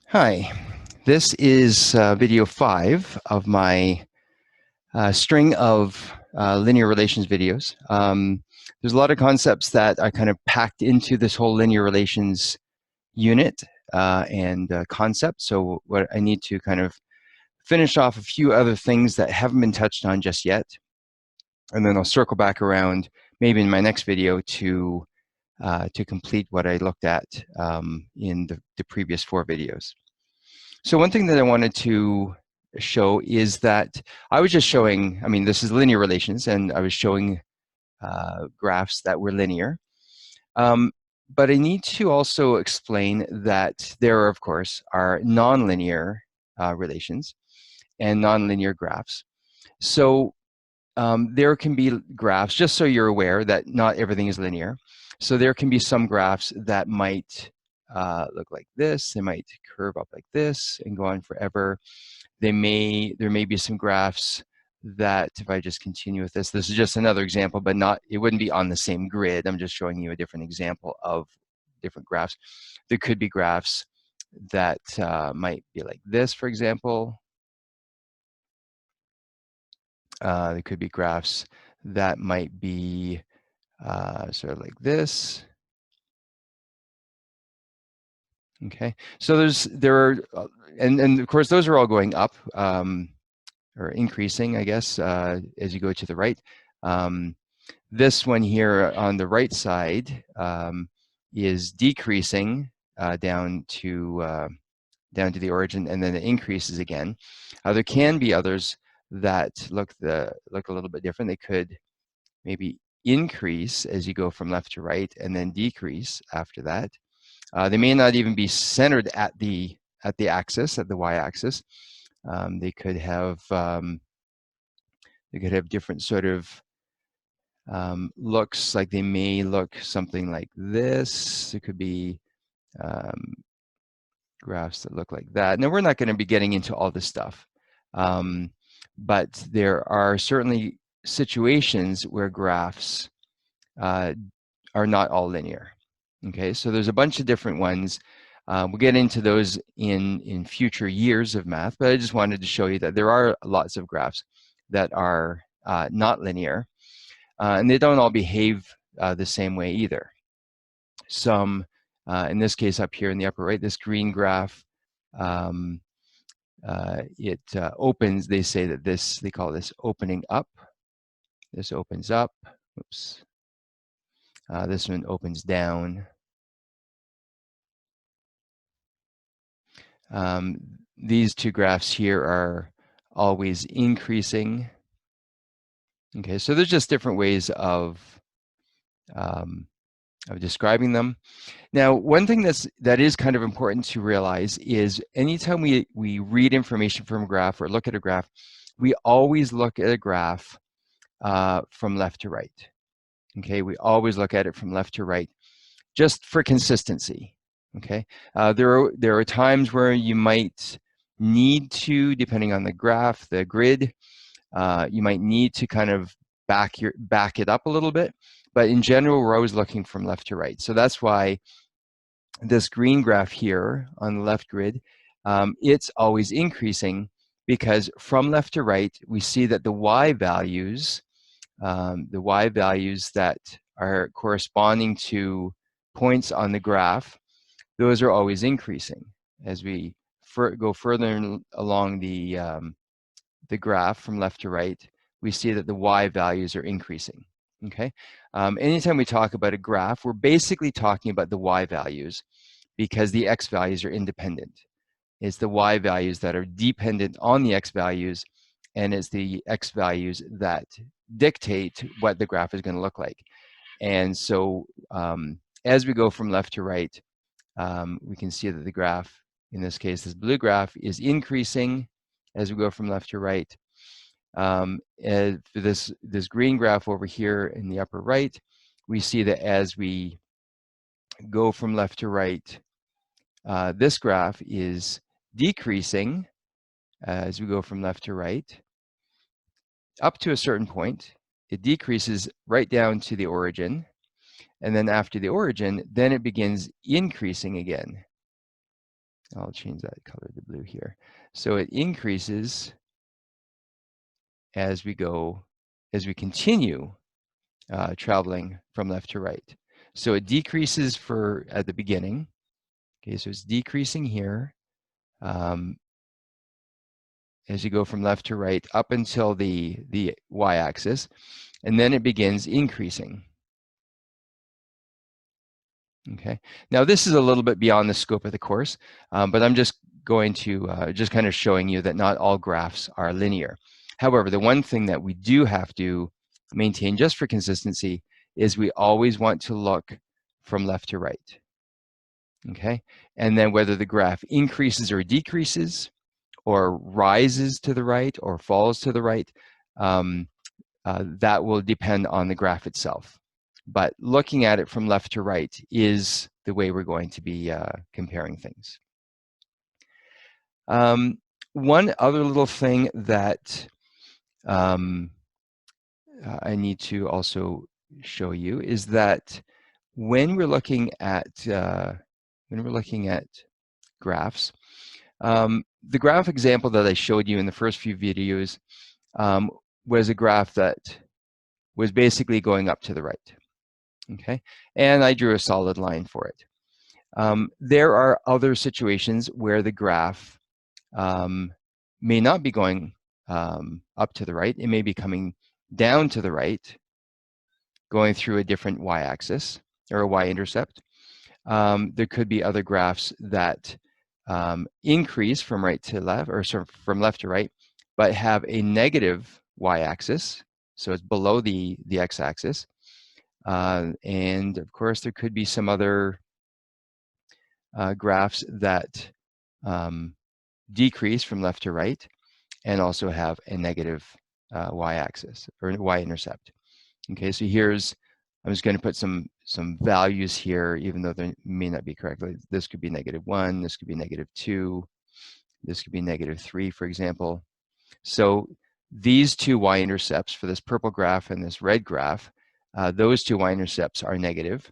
Hi, this is video 5 of my string of linear relations videos. There's a lot of concepts that I kind of packed into this whole linear relations unit and concept. So what I need to kind of finish off a few other things that haven't been touched on just yet. And then I'll circle back around maybe in my next video to complete what I looked at in the previous 4 videos. So one thing that I wanted to show is that I was just showing, I mean, this is linear relations, and I was showing graphs that were linear. But I need to also explain that there, of course, are nonlinear relations and nonlinear graphs. So there can be graphs, just so you're aware that not everything is linear. So there can be some graphs that might look like this. They might curve up like this and go on forever. There may be some graphs that, if I just continue with this is just another example, but it wouldn't be on the same grid. I'm just showing you a different example of different graphs. There could be graphs that might be like this, for example. There could be graphs that might be sort of like this. Okay, so there are, and of course those are all going up or increasing, I guess, as you go to the right. This one here on the right side is decreasing down to the origin, and then it increases again. There can be others that look a little bit different. They could maybe increase as you go from left to right, and then decrease after that. They may not even be centered at the axis, at the y-axis. They could have different sort of looks. Like they may look something like this. It could be graphs that look like that. Now, we're not going to be getting into all this stuff, but there are certainly situations where graphs are not all linear. Okay, so there's a bunch of different ones. We'll get into those in future years of math, but I just wanted to show you that there are lots of graphs that are not linear, and they don't all behave the same way either. Some, in this case up here in the upper right, this green graph, it opens, they say that they call this opening up. This opens up, oops. This one opens down. These two graphs here are always increasing. Okay, so there's just different ways of describing them. Now, one thing that is kind of important to realize is anytime we read information from a graph or look at a graph, we always look at a graph from left to right. Okay, we always look at it from left to right, just for consistency. Okay, there are times where you might need to, depending on the graph, the grid, you might need to kind of back it up a little bit, but in general, we're always looking from left to right. So that's why this green graph here on the left grid, it's always increasing, because from left to right, we see that the y values that are corresponding to points on the graph, those are always increasing. As we go further along the graph from left to right, we see that the y values are increasing. Okay. Anytime we talk about a graph, we're basically talking about the y values, because the x values are independent. It's the y values that are dependent on the x values, and it's the x values that dictate what the graph is going to look like. And so as we go from left to right, we can see that the graph, in this case, this blue graph, is increasing as we go from left to right. And for this green graph over here in the upper right, we see that as we go from left to right, this graph is decreasing as we go from left to right up to a certain point. It decreases right down to the origin, and then after the origin, then it begins increasing again. I'll change that color to blue here. So it increases as we continue traveling from left to right. So it decreases at the beginning. Okay, so it's decreasing here as you go from left to right up until the y-axis, and then it begins increasing. Okay, now this is a little bit beyond the scope of the course, but I'm just going to just kind of showing you that not all graphs are linear. However, the one thing that we do have to maintain just for consistency is we always want to look from left to right. Okay, and then whether the graph increases or decreases, or rises to the right or falls to the right, that will depend on the graph itself. But looking at it from left to right is the way we're going to be comparing things. One other little thing that I need to also show you is that when we're looking at graphs, the graph example that I showed you in the first few videos was a graph that was basically going up to the right. Okay, and I drew a solid line for it. There are other situations where the graph may not be going up to the right. It may be coming down to the right, going through a different y-axis or a y-intercept. There could be other graphs that increase from right to left, or sort of from left to right, but have a negative y-axis, so it's below the x-axis. And of course, there could be some other graphs that decrease from left to right and also have a negative y-axis or y-intercept. Okay, so I'm just going to put some values here, even though they may not be correct. This could be -1, this could be -2, this could be -3, for example. So these two y-intercepts for this purple graph and this red graph, those two y-intercepts are negative.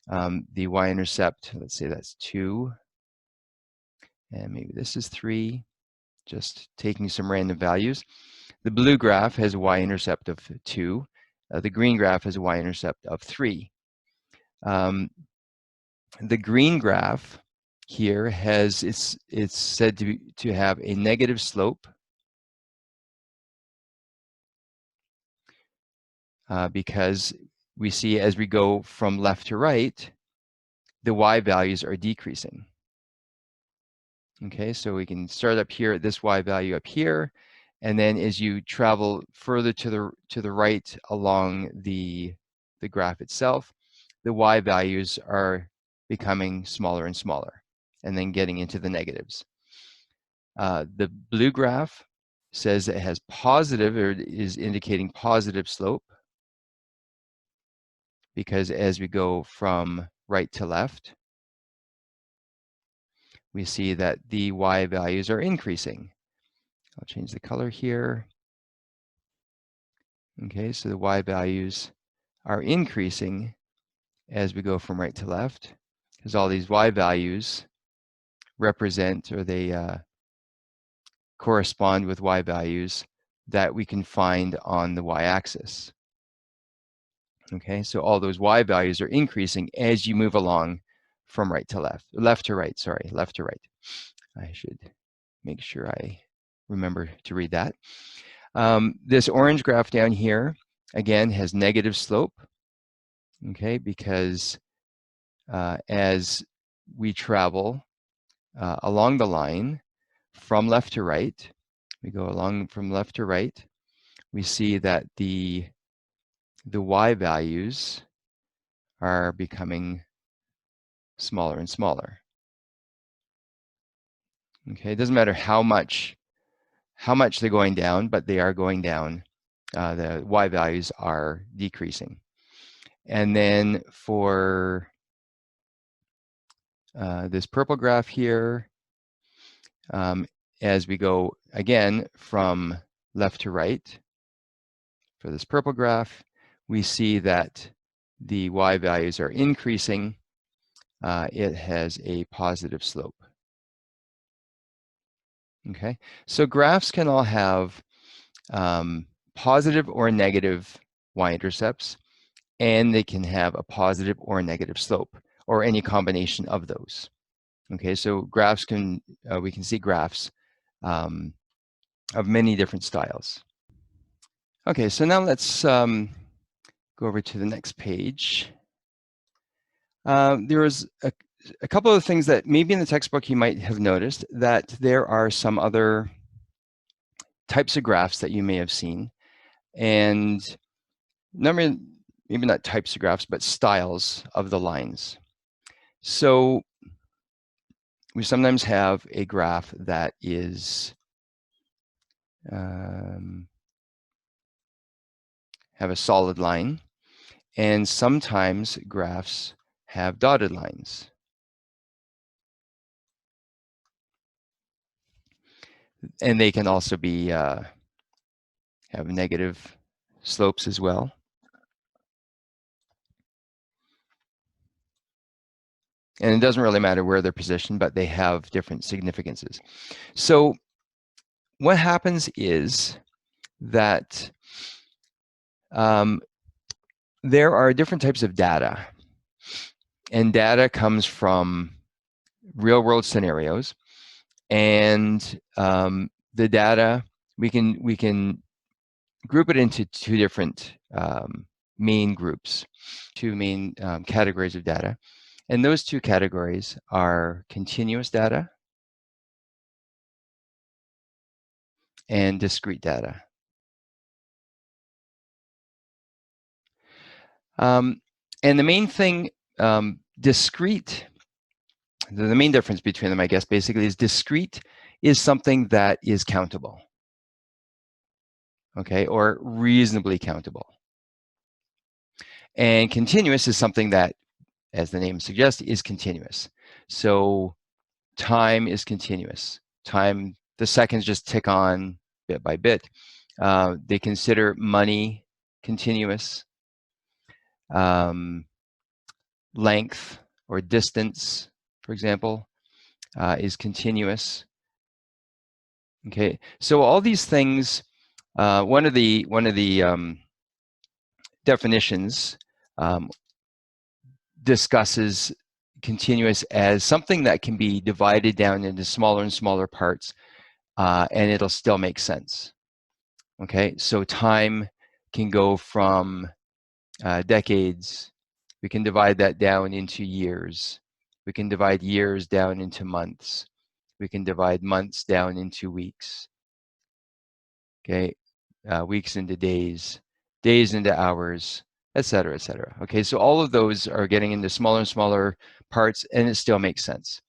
The y-intercept, let's say that's 2, and maybe this is 3, just taking some random values. The blue graph has a y-intercept of 2. The green graph has a y-intercept of 3. The green graph here it's said to have a negative slope because we see as we go from left to right, the y values are decreasing. Okay, so we can start up here at this y value up here, and then as you travel further to the right along the graph itself, the y values are becoming smaller and smaller, and then getting into the negatives. The blue graph says it has positive, or is indicating positive slope, because as we go from right to left, we see that the y values are increasing. I'll change the color here. Okay, so the y values are increasing as we go from right to left, because all these y values represent, or they correspond with y values that we can find on the y-axis. Okay, so all those y values are increasing as you move along from right to left to right, sorry, left to right. I should make sure I remember to read that. This orange graph down here, again, has negative slope, okay, because as we travel along the line from left to right, we go along from left to right, we see that the y values are becoming smaller and smaller. Okay, it doesn't matter how much they're going down, but they are going down. The y values are decreasing. And then for this purple graph here, as we go again from left to right, for this purple graph, we see that the y values are increasing. It has a positive slope. Okay, so graphs can all have positive or negative y-intercepts, and they can have a positive or a negative slope, or any combination of those. Okay, so graphs can, we can see graphs of many different styles. Okay, so now let's go over to the next page. There is a couple of things that maybe in the textbook you might have noticed, that there are some other types of graphs that you may have seen, and maybe not types of graphs, but styles of the lines. So we sometimes have a graph that is have a solid line, and sometimes graphs have dotted lines. And they can also be have negative slopes as well. And it doesn't really matter where they're positioned, but they have different significances. So what happens is that there are different types of data. And data comes from real world scenarios. And the data, we can group it into two different main groups, two main categories of data. And those two categories are continuous data and discrete data. And the main thing, discrete, the main difference between them, I guess, basically is discrete is something that is countable, okay, or reasonably countable. And continuous is something that, as the name suggests, is continuous. So time is continuous. Time, the seconds just tick on bit by bit. They consider money continuous. Length or distance, for example, is continuous. Okay, so all these things, one of the definitions discusses continuous as something that can be divided down into smaller and smaller parts, and it'll still make sense. Okay, so time can go from decades. We can divide that down into years. We can divide years down into months. We can divide months down into weeks. Okay, weeks into days, days into hours, et cetera, et cetera. Okay, so all of those are getting into smaller and smaller parts, and it still makes sense.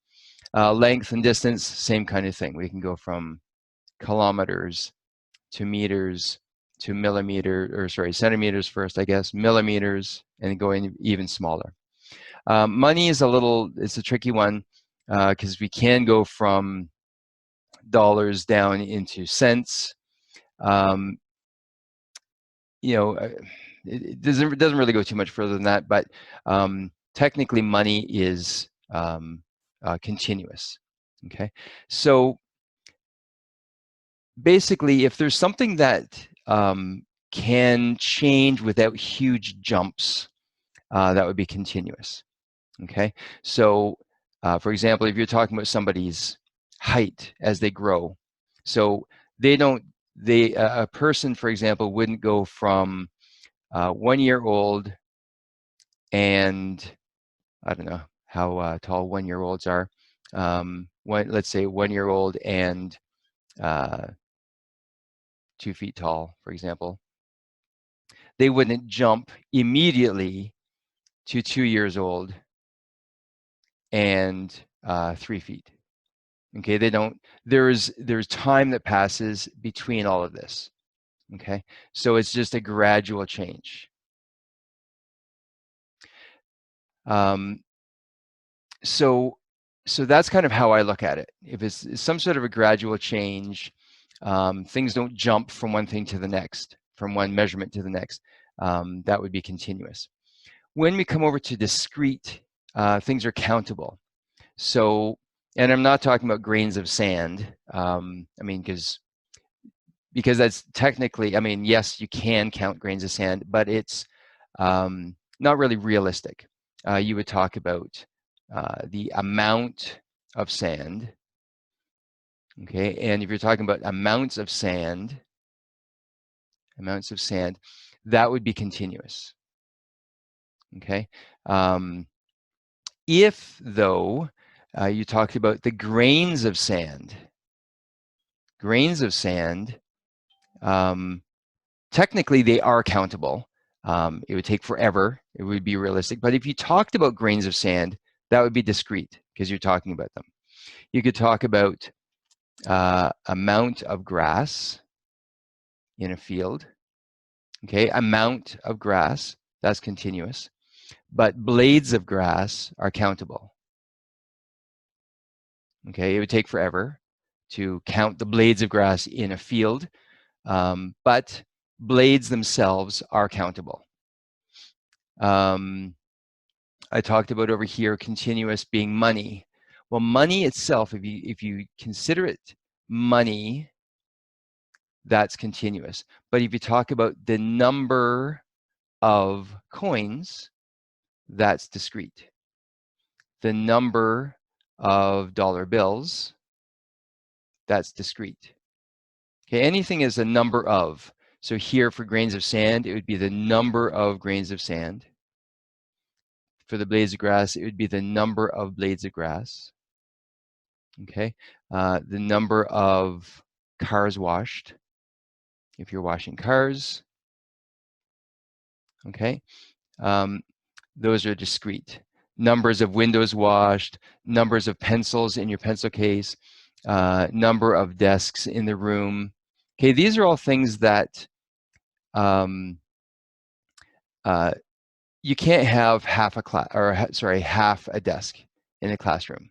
Length and distance, same kind of thing. We can go from kilometers to meters to centimeters first, I guess, millimeters, and going even smaller. Money is it's a tricky one, because we can go from dollars down into cents. You know, it doesn't really go too much further than that, but technically money is continuous. Okay, so basically, if there's something that can change without huge jumps, that would be continuous. Okay, so for example, if you're talking about somebody's height as they grow, so a person, for example, wouldn't go from 1 year old, and I don't know how tall 1 year olds are. Let's say 1 year old and 2 feet tall, for example. They wouldn't jump immediately to 2 years old and 3 feet. Okay, they don't. There's time that passes between all of this. Okay, so it's just a gradual change. So that's kind of how I look at it. If it's some sort of a gradual change, things don't jump from one thing to the next, from one measurement to the next. That would be continuous. When we come over to discrete, things are countable. So And I'm not talking about grains of sand. I mean, because that's technically, I mean, yes, you can count grains of sand, but it's not really realistic. You would talk about the amount of sand, okay? And if you're talking about amounts of sand, that would be continuous, okay? If, though, you talked about the grains of sand, technically they are countable. It would take forever. It would be realistic. But if you talked about grains of sand, that would be discrete because you're talking about them. You could talk about amount of grass in a field. Okay, amount of grass, that's continuous. But blades of grass are countable. Okay, it would take forever to count the blades of grass in a field, but blades themselves are countable. I talked about over here continuous being money. Well, money itself, if you consider it money, that's continuous. But if you talk about the number of coins, that's discrete. The number of dollar bills, that's discrete. Okay, anything is a number of. So here for grains of sand, it would be the number of grains of sand. For the blades of grass, it would be the number of blades of grass. Okay, the number of cars washed, if you're washing cars. Okay, those are discrete. Numbers of windows washed, numbers of pencils in your pencil case, number of desks in the room. Okay, these are all things that you can't have half a class, or half a desk in a classroom.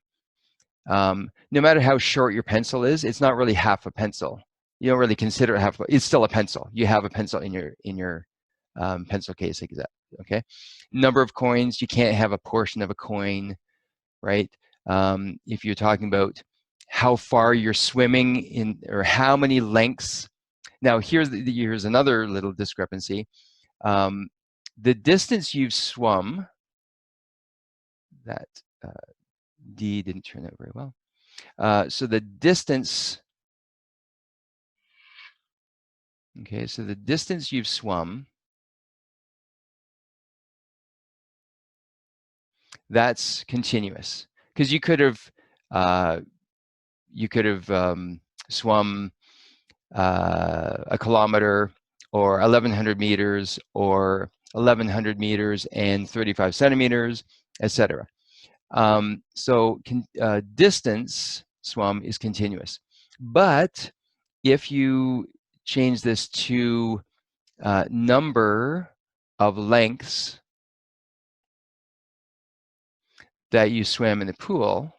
No matter how short your pencil is, it's not really half a pencil. You don't really consider it half. It's still a pencil. You have a pencil in your pencil case, okay. Number of coins, you can't have a portion of a coin, right? If you're talking about how far you're swimming in, or how many lengths. Now here's another little discrepancy. The distance you've swum, that D didn't turn out very well. So the distance, okay, so the distance you've swum, that's continuous. Because you could have swum a kilometer, or 1,100 meters, or 1,100 meters and 35 centimeters, etc. So distance swum is continuous. But if you change this to number of lengths that you swim in the pool,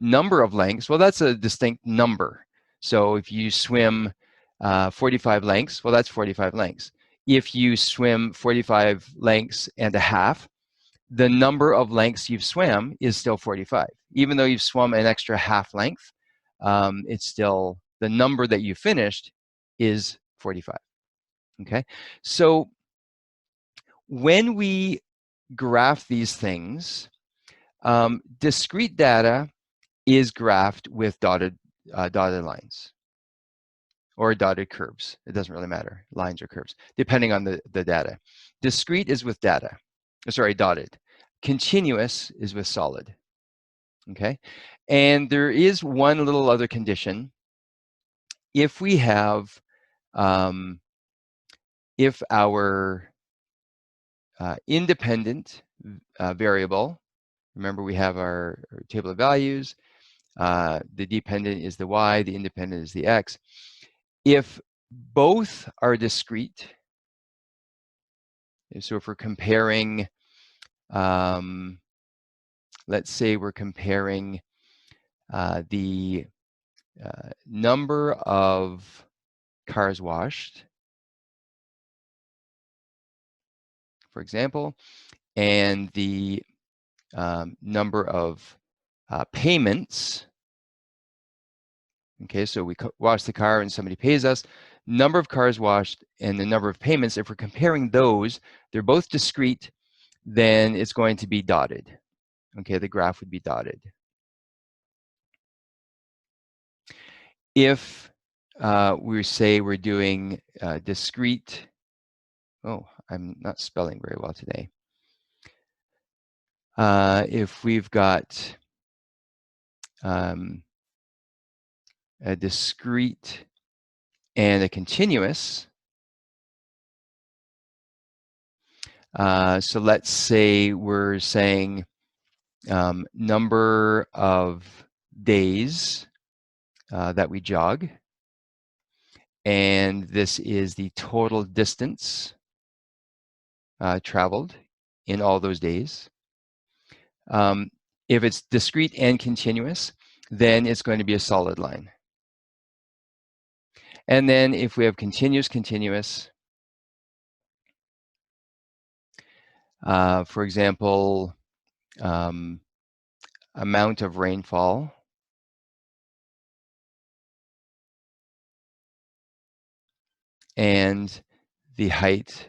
number of lengths, well, that's a distinct number. So if you swim 45 lengths, well, that's 45 lengths. If you swim 45 lengths and a half, the number of lengths you've swam is still 45. Even though you've swum an extra half length, it's still, the number that you finished is 45. Okay, so when we graph these things, discrete data is graphed with dotted lines or dotted curves. It doesn't really matter, lines or curves, depending on the data. Discrete is with dotted. Continuous is with solid. Okay, and there is one little other condition. If we have, if our independent variable, remember we have our table of values, the dependent is the y, the independent is the x. If both are discrete, so if we're comparing, let's say we're comparing the number of cars washed, for example, and the number of payments, okay, so we wash the car and somebody pays us, number of cars washed and the number of payments, if we're comparing those, they're both discrete, then it's going to be dotted. Okay, the graph would be dotted. If we say we're doing discrete, oh, I'm not spelling very well today. If we've got a discrete and a continuous, so let's say we're saying number of days that we jog, and this is the total distance traveled in all those days. If it's discrete and continuous, then it's going to be a solid line. And then if we have continuous, for example, amount of rainfall, and the height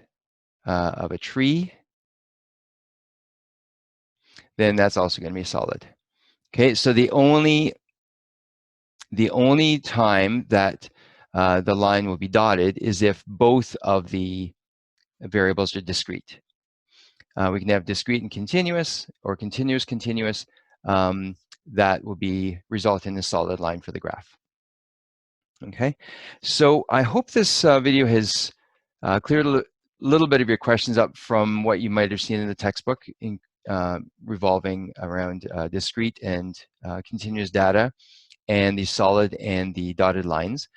of a tree, then that's also going to be solid. Okay, so the only time that the line will be dotted is if both of the variables are discrete. We can have discrete and continuous, or continuous. That will be result in a solid line for the graph. Okay, so I hope this video has cleared a little bit of your questions up from what you might have seen in the textbook in, revolving around discrete and continuous data and the solid and the dotted lines.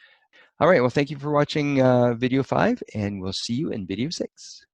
All right, well, thank you for watching video 5, and we'll see you in video 6.